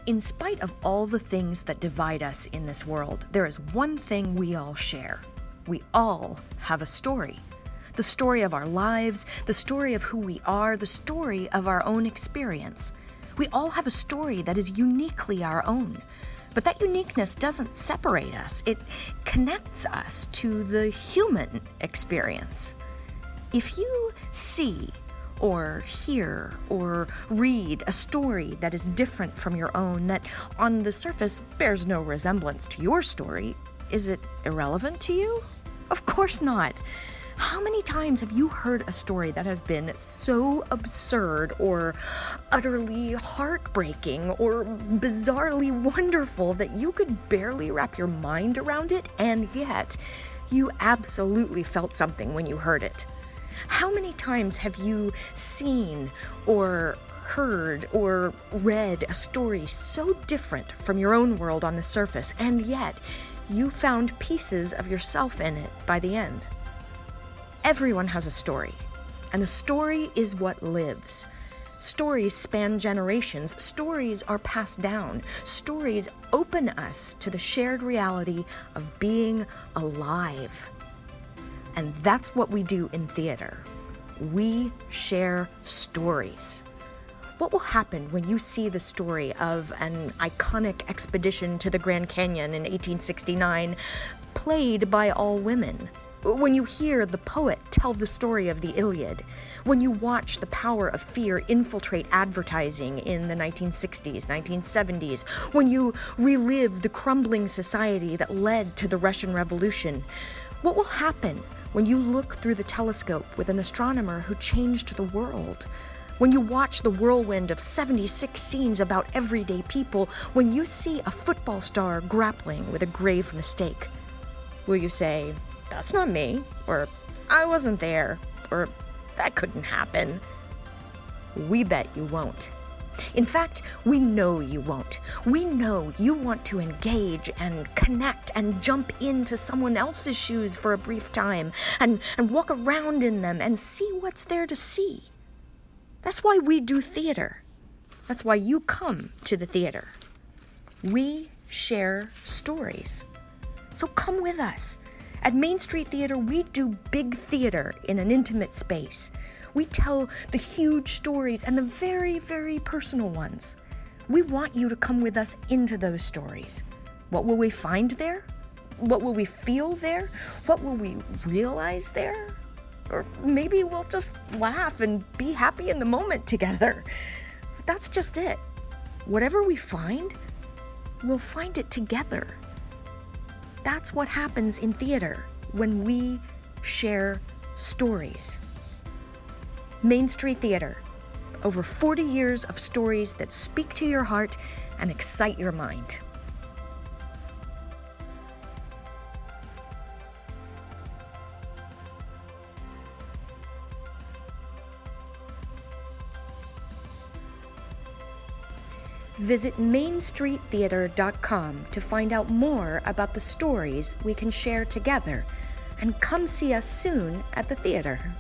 In spite of all the things that divide us in this world, there is one thing we all share. We all have a story. The story of our lives, the story of who we are, the story of our own experience. We all have a story that is uniquely our own. But that uniqueness doesn't separate us. It connects us to the human experience. If you see or hear or read a story that is different from your own, that on the surface bears no resemblance to your story, is it irrelevant to you? Of course not. How many times have you heard a story that has been so absurd or utterly heartbreaking or bizarrely wonderful that you could barely wrap your mind around it, and yet you absolutely felt something when you heard it? How many times have you seen or heard or read a story so different from your own world on the surface, and yet you found pieces of yourself in it by the end? Everyone has a story, and a story is what lives. Stories span generations. Stories are passed down. Stories open us to the shared reality of being alive. And that's what we do in theater. We share stories. What will happen when you see the story of an iconic expedition to the Grand Canyon in 1869 played by all women? When you hear the poet tell the story of the Iliad? When you watch the power of fear infiltrate advertising in the 1960s, 1970s? When you relive the crumbling society that led to the Russian Revolution? What will happen when you look through the telescope with an astronomer who changed the world? When you watch the whirlwind of 76 scenes about everyday people? When you see a football star grappling with a grave mistake? Will you say, "That's not me," or "I wasn't there," or "That couldn't happen"? We bet you won't. In fact, we know you won't. We know you want to engage and connect and jump into someone else's shoes for a brief time and walk around in them and see what's there to see. That's why we do theater. That's why you come to the theater. We share stories. So come with us. At Main Street Theater, we do big theater in an intimate space. We tell the huge stories and the very, very personal ones. We want you to come with us into those stories. What will we find there? What will we feel there? What will we realize there? Or maybe we'll just laugh and be happy in the moment together. That's just it. Whatever we find, we'll find it together. That's what happens in theater when we share stories. Main Street Theater, over 40 years of stories that speak to your heart and excite your mind. Visit mainstreettheater.com to find out more about the stories we can share together, and come see us soon at the theater.